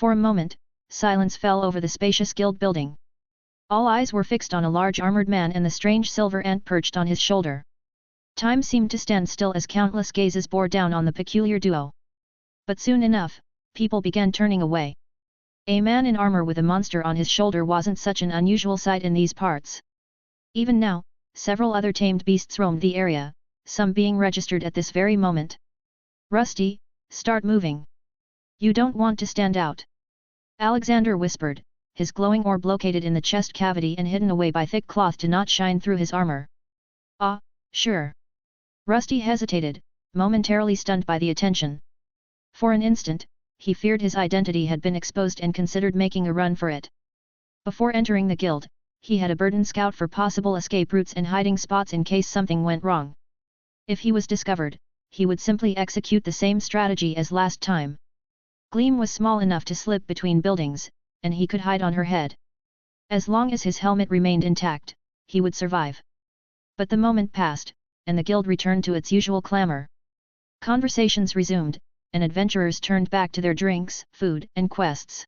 For a moment, silence fell over the spacious guild building. All eyes were fixed on a large armored man and the strange silver ant perched on his shoulder. Time seemed to stand still as countless gazes bore down on the peculiar duo. But soon enough, people began turning away. A man in armor with a monster on his shoulder wasn't such an unusual sight in these parts. Even now, several other tamed beasts roamed the area, some being registered at this very moment. Rusty, start moving. You don't want to stand out. Alexander whispered, his glowing orb located in the chest cavity and hidden away by thick cloth to not shine through his armor. Ah, sure. Rusty hesitated, momentarily stunned by the attention. For an instant, he feared his identity had been exposed and considered making a run for it. Before entering the guild, he had a burden scout for possible escape routes and hiding spots in case something went wrong. If he was discovered, he would simply execute the same strategy as last time. Gleam was small enough to slip between buildings, and he could hide on her head. As long as his helmet remained intact, he would survive. But the moment passed, and the guild returned to its usual clamor. Conversations resumed, and adventurers turned back to their drinks, food, and quests.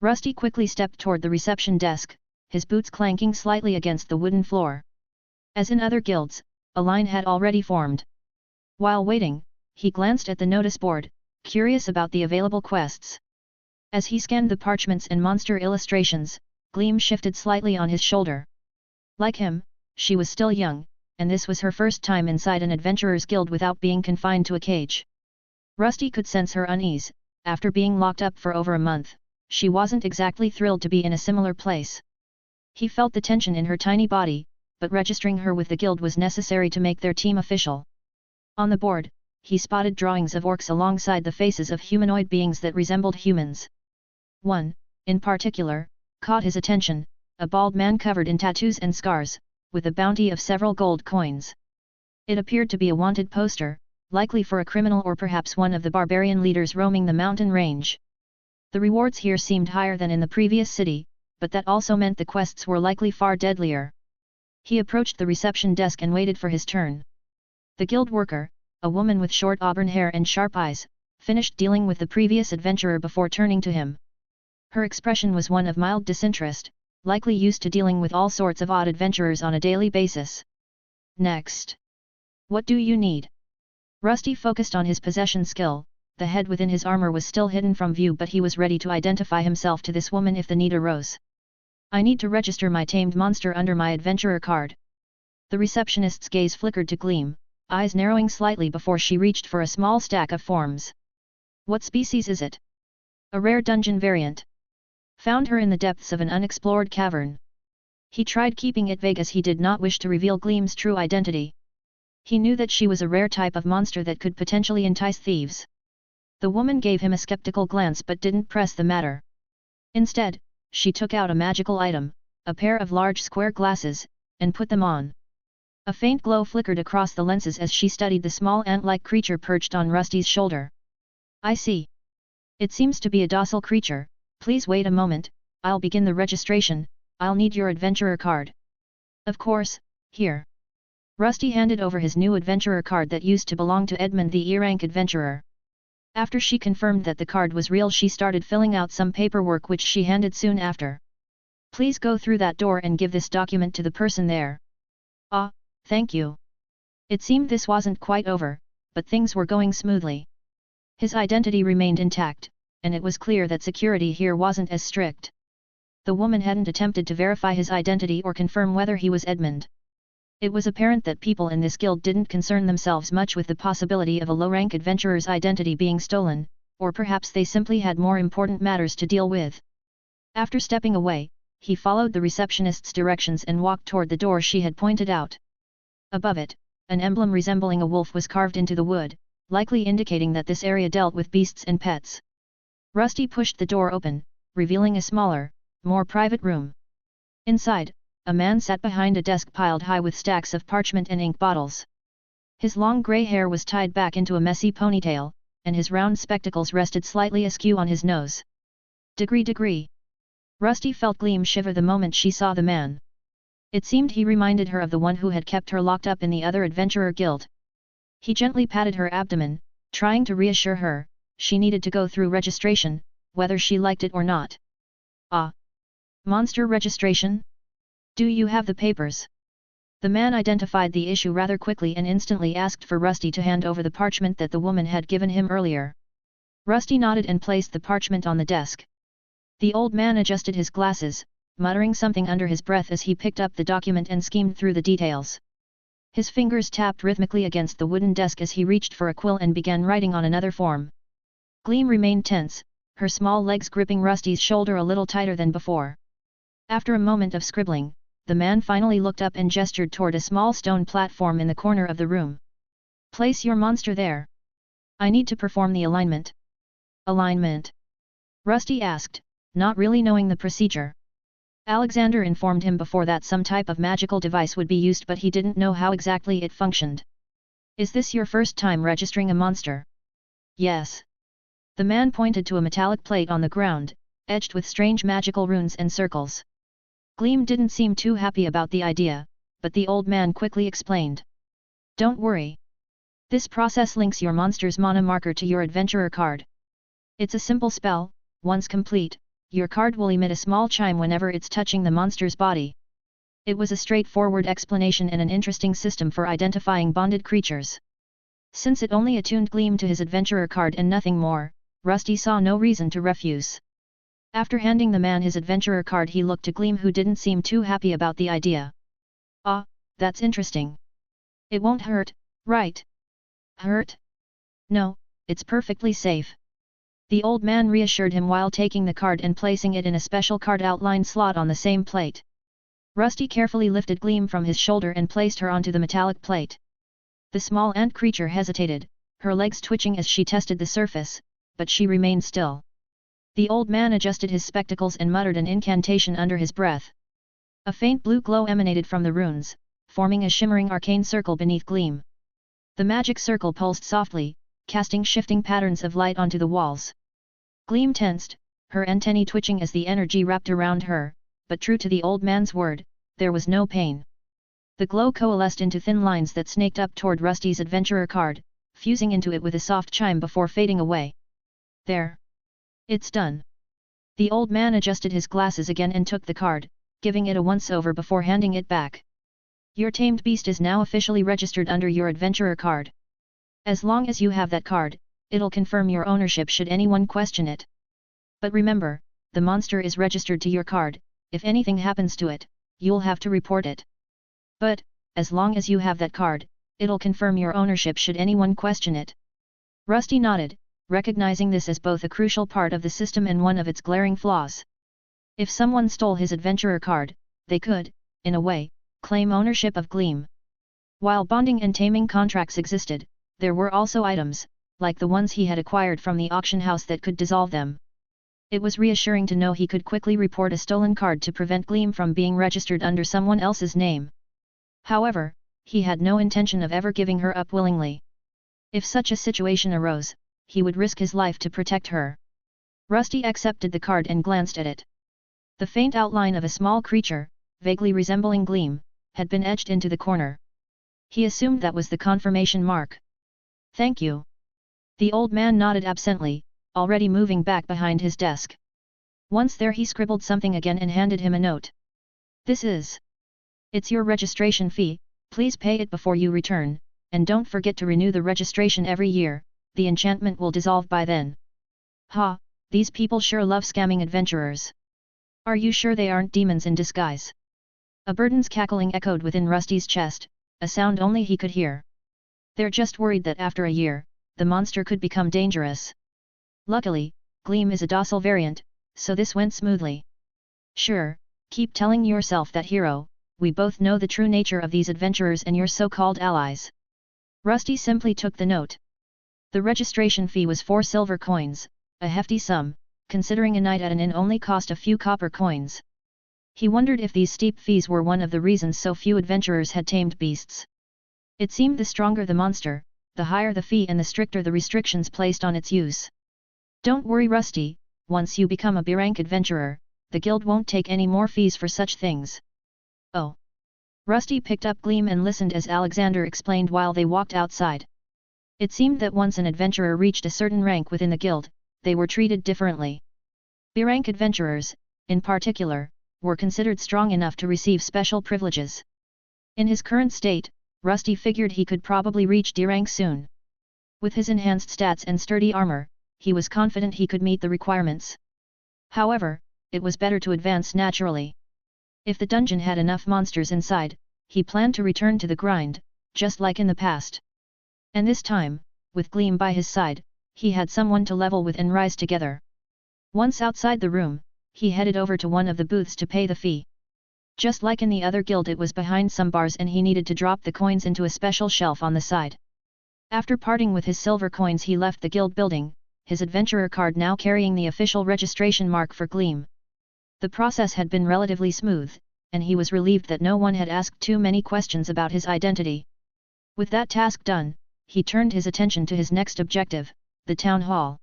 Rusty quickly stepped toward the reception desk, his boots clanking slightly against the wooden floor. As in other guilds, a line had already formed. While waiting, he glanced at the notice board, curious about the available quests. As he scanned the parchments and monster illustrations, Gleam shifted slightly on his shoulder. Like him, she was still young, and this was her first time inside an adventurer's guild without being confined to a cage. Rusty could sense her unease. After being locked up for over a month, she wasn't exactly thrilled to be in a similar place. He felt the tension in her tiny body, but registering her with the guild was necessary to make their team official. On the board, he spotted drawings of orcs alongside the faces of humanoid beings that resembled humans. One, in particular, caught his attention, a bald man covered in tattoos and scars, with a bounty of several gold coins. It appeared to be a wanted poster, likely for a criminal or perhaps one of the barbarian leaders roaming the mountain range. The rewards here seemed higher than in the previous city, but that also meant the quests were likely far deadlier. He approached the reception desk and waited for his turn. The guild worker, a woman with short auburn hair and sharp eyes, finished dealing with the previous adventurer before turning to him. Her expression was one of mild disinterest, likely used to dealing with all sorts of odd adventurers on a daily basis. Next. What do you need? Rusty focused on his possession skill. The head within his armor was still hidden from view, but he was ready to identify himself to this woman if the need arose. I need to register my tamed monster under my adventurer card. The receptionist's gaze flickered to Gleam, eyes narrowing slightly before she reached for a small stack of forms. What species is it? A rare dungeon variant. Found her in the depths of an unexplored cavern. He tried keeping it vague as he did not wish to reveal Gleam's true identity. He knew that she was a rare type of monster that could potentially entice thieves. The woman gave him a skeptical glance but didn't press the matter. Instead, she took out a magical item, a pair of large square glasses, and put them on. A faint glow flickered across the lenses as she studied the small ant-like creature perched on Rusty's shoulder. I see. It seems to be a docile creature. Please wait a moment, I'll begin the registration. I'll need your adventurer card. Of course, here. Rusty handed over his new adventurer card that used to belong to Edmund the E-rank adventurer. After she confirmed that the card was real, she started filling out some paperwork which she handed soon after. Please go through that door and give this document to the person there. Ah, thank you. It seemed this wasn't quite over, but things were going smoothly. His identity remained intact, and it was clear that security here wasn't as strict. The woman hadn't attempted to verify his identity or confirm whether he was Edmund. It was apparent that people in this guild didn't concern themselves much with the possibility of a low-rank adventurer's identity being stolen, or perhaps they simply had more important matters to deal with. After stepping away, he followed the receptionist's directions and walked toward the door she had pointed out. Above it, an emblem resembling a wolf was carved into the wood, likely indicating that this area dealt with beasts and pets. Rusty pushed the door open, revealing a smaller, more private room. Inside, a man sat behind a desk piled high with stacks of parchment and ink bottles. His long grey hair was tied back into a messy ponytail, and his round spectacles rested slightly askew on his nose. Degree. Rusty felt Gleam shiver the moment she saw the man. It seemed he reminded her of the one who had kept her locked up in the other adventurer guild. He gently patted her abdomen, trying to reassure her. She needed to go through registration, whether she liked it or not. Ah! Monster registration? Do you have the papers? The man identified the issue rather quickly and instantly asked for Rusty to hand over the parchment that the woman had given him earlier. Rusty nodded and placed the parchment on the desk. The old man adjusted his glasses, muttering something under his breath as he picked up the document and schemed through the details. His fingers tapped rhythmically against the wooden desk as he reached for a quill and began writing on another form. Gleam remained tense, her small legs gripping Rusty's shoulder a little tighter than before. After a moment of scribbling, the man finally looked up and gestured toward a small stone platform in the corner of the room. Place your monster there. I need to perform the alignment. Alignment? Rusty asked, not really knowing the procedure. Alexander informed him before that some type of magical device would be used, but he didn't know how exactly it functioned. Is this your first time registering a monster? Yes. The man pointed to a metallic plate on the ground, edged with strange magical runes and circles. Gleam didn't seem too happy about the idea, but the old man quickly explained. Don't worry. This process links your monster's mana marker to your adventurer card. It's a simple spell. Once complete, your card will emit a small chime whenever it's touching the monster's body. It was a straightforward explanation and an interesting system for identifying bonded creatures. Since it only attuned Gleam to his adventurer card and nothing more, Rusty saw no reason to refuse. After handing the man his adventurer card, he looked to Gleam, who didn't seem too happy about the idea. Ah, that's interesting. It won't hurt, right? Hurt? No, it's perfectly safe. The old man reassured him while taking the card and placing it in a special card outline slot on the same plate. Rusty carefully lifted Gleam from his shoulder and placed her onto the metallic plate. The small ant creature hesitated, her legs twitching as she tested the surface, but she remained still. The old man adjusted his spectacles and muttered an incantation under his breath. A faint blue glow emanated from the runes, forming a shimmering arcane circle beneath Gleam. The magic circle pulsed softly, casting shifting patterns of light onto the walls. Gleam tensed, her antennae twitching as the energy wrapped around her, but true to the old man's word, there was no pain. The glow coalesced into thin lines that snaked up toward Rusty's adventurer card, fusing into it with a soft chime before fading away. There. It's done. The old man adjusted his glasses again and took the card, giving it a once-over before handing it back. Your tamed beast is now officially registered under your adventurer card. As long as you have that card, it'll confirm your ownership should anyone question it. But remember, the monster is registered to your card. If anything happens to it, you'll have to report it. But, as long as you have that card, it'll confirm your ownership should anyone question it. Rusty nodded, recognizing this as both a crucial part of the system and one of its glaring flaws. If someone stole his adventurer card, they could, in a way, claim ownership of Gleam. While bonding and taming contracts existed, there were also items, like the ones he had acquired from the auction house, that could dissolve them. It was reassuring to know he could quickly report a stolen card to prevent Gleam from being registered under someone else's name. However, he had no intention of ever giving her up willingly. If such a situation arose, he would risk his life to protect her. Rusty accepted the card and glanced at it. The faint outline of a small creature, vaguely resembling Gleam, had been etched into the corner. He assumed that was the confirmation mark. Thank you. The old man nodded absently, already moving back behind his desk. Once there, he scribbled something again and handed him a note. It's your registration fee, please pay it before you return, and don't forget to renew the registration every year, the enchantment will dissolve by then. Ha, these people sure love scamming adventurers. Are you sure they aren't demons in disguise? A bird's cackling echoed within Rusty's chest, a sound only he could hear. They're just worried that after a year, the monster could become dangerous. Luckily, Gleam is a docile variant, so this went smoothly. Sure, keep telling yourself that, hero, we both know the true nature of these adventurers and your so-called allies. Rusty simply took the note. The registration fee was 4 silver coins, a hefty sum, considering a night at an inn only cost a few copper coins. He wondered if these steep fees were one of the reasons so few adventurers had tamed beasts. It seemed the stronger the monster, the higher the fee and the stricter the restrictions placed on its use. Don't worry, Rusty, once you become a B-rank adventurer, the guild won't take any more fees for such things. Oh. Rusty picked up Gleam and listened as Alexander explained while they walked outside. It seemed that once an adventurer reached a certain rank within the guild, they were treated differently. B-rank adventurers, in particular, were considered strong enough to receive special privileges. In his current state, Rusty figured he could probably reach D-rank soon. With his enhanced stats and sturdy armor, he was confident he could meet the requirements. However, it was better to advance naturally. If the dungeon had enough monsters inside, he planned to return to the grind, just like in the past. And this time, with Gleam by his side, he had someone to level with and rise together. Once outside the room, he headed over to one of the booths to pay the fee. Just like in the other guild, it was behind some bars and he needed to drop the coins into a special shelf on the side. After parting with his silver coins, he left the guild building, his adventurer card now carrying the official registration mark for Gleam. The process had been relatively smooth, and he was relieved that no one had asked too many questions about his identity. With that task done, he turned his attention to his next objective, the town hall.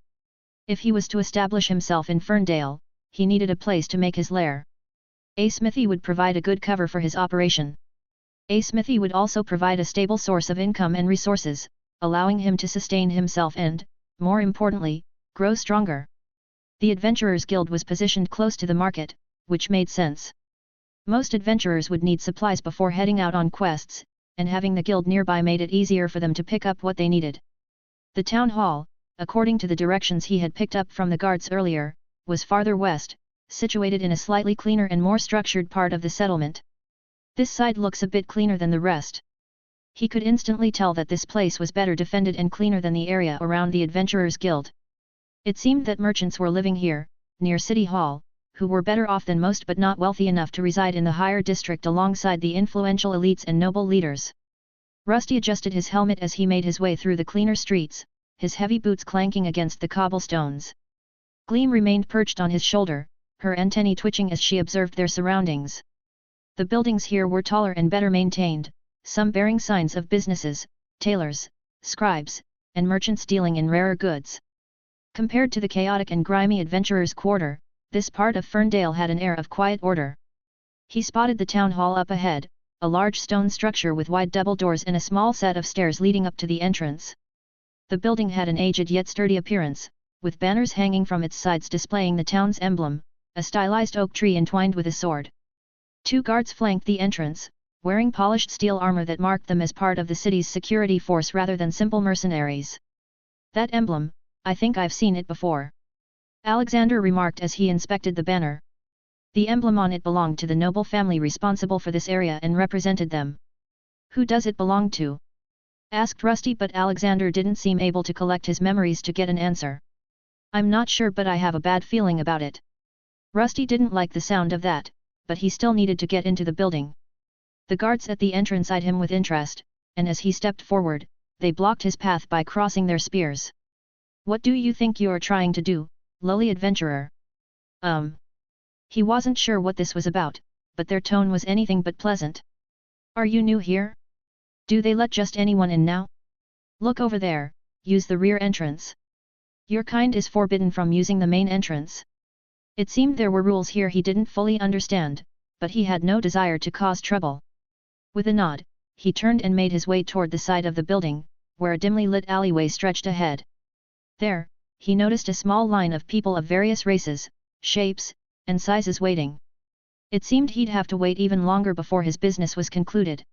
If he was to establish himself in Ferndale, he needed a place to make his lair. A smithy would provide a good cover for his operation. A smithy would also provide a stable source of income and resources, allowing him to sustain himself and, more importantly, grow stronger. The Adventurers Guild was positioned close to the market, which made sense. Most adventurers would need supplies before heading out on quests, and having the guild nearby made it easier for them to pick up what they needed. The town hall, according to the directions he had picked up from the guards earlier, was farther west, situated in a slightly cleaner and more structured part of the settlement. This side looks a bit cleaner than the rest. He could instantly tell that this place was better defended and cleaner than the area around the Adventurers Guild. It seemed that merchants were living here, near City Hall, who were better off than most but not wealthy enough to reside in the higher district alongside the influential elites and noble leaders. Rusty adjusted his helmet as he made his way through the cleaner streets, his heavy boots clanking against the cobblestones. Gleam remained perched on his shoulder, her antennae twitching as she observed their surroundings. The buildings here were taller and better maintained, some bearing signs of businesses, tailors, scribes, and merchants dealing in rarer goods. Compared to the chaotic and grimy adventurers' quarter, this part of Ferndale had an air of quiet order. He spotted the town hall up ahead, a large stone structure with wide double doors and a small set of stairs leading up to the entrance. The building had an aged yet sturdy appearance, with banners hanging from its sides displaying the town's emblem, a stylized oak tree entwined with a sword. 2 guards flanked the entrance, wearing polished steel armor that marked them as part of the city's security force rather than simple mercenaries. "That emblem, I think I've seen it before," Alexander remarked as he inspected the banner. The emblem on it belonged to the noble family responsible for this area and represented them. "Who does it belong to?" asked Rusty, but Alexander didn't seem able to collect his memories to get an answer. "I'm not sure, but I have a bad feeling about it." Rusty didn't like the sound of that, but he still needed to get into the building. The guards at the entrance eyed him with interest, and as he stepped forward, they blocked his path by crossing their spears. "What do you think you're trying to do, lowly adventurer?" He wasn't sure what this was about, but their tone was anything but pleasant. "Are you new here? Do they let just anyone in now? Look over there, use the rear entrance. Your kind is forbidden from using the main entrance." It seemed there were rules here he didn't fully understand, but he had no desire to cause trouble. With a nod, he turned and made his way toward the side of the building, where a dimly lit alleyway stretched ahead. There, he noticed a small line of people of various races, shapes, and sizes waiting. It seemed he'd have to wait even longer before his business was concluded.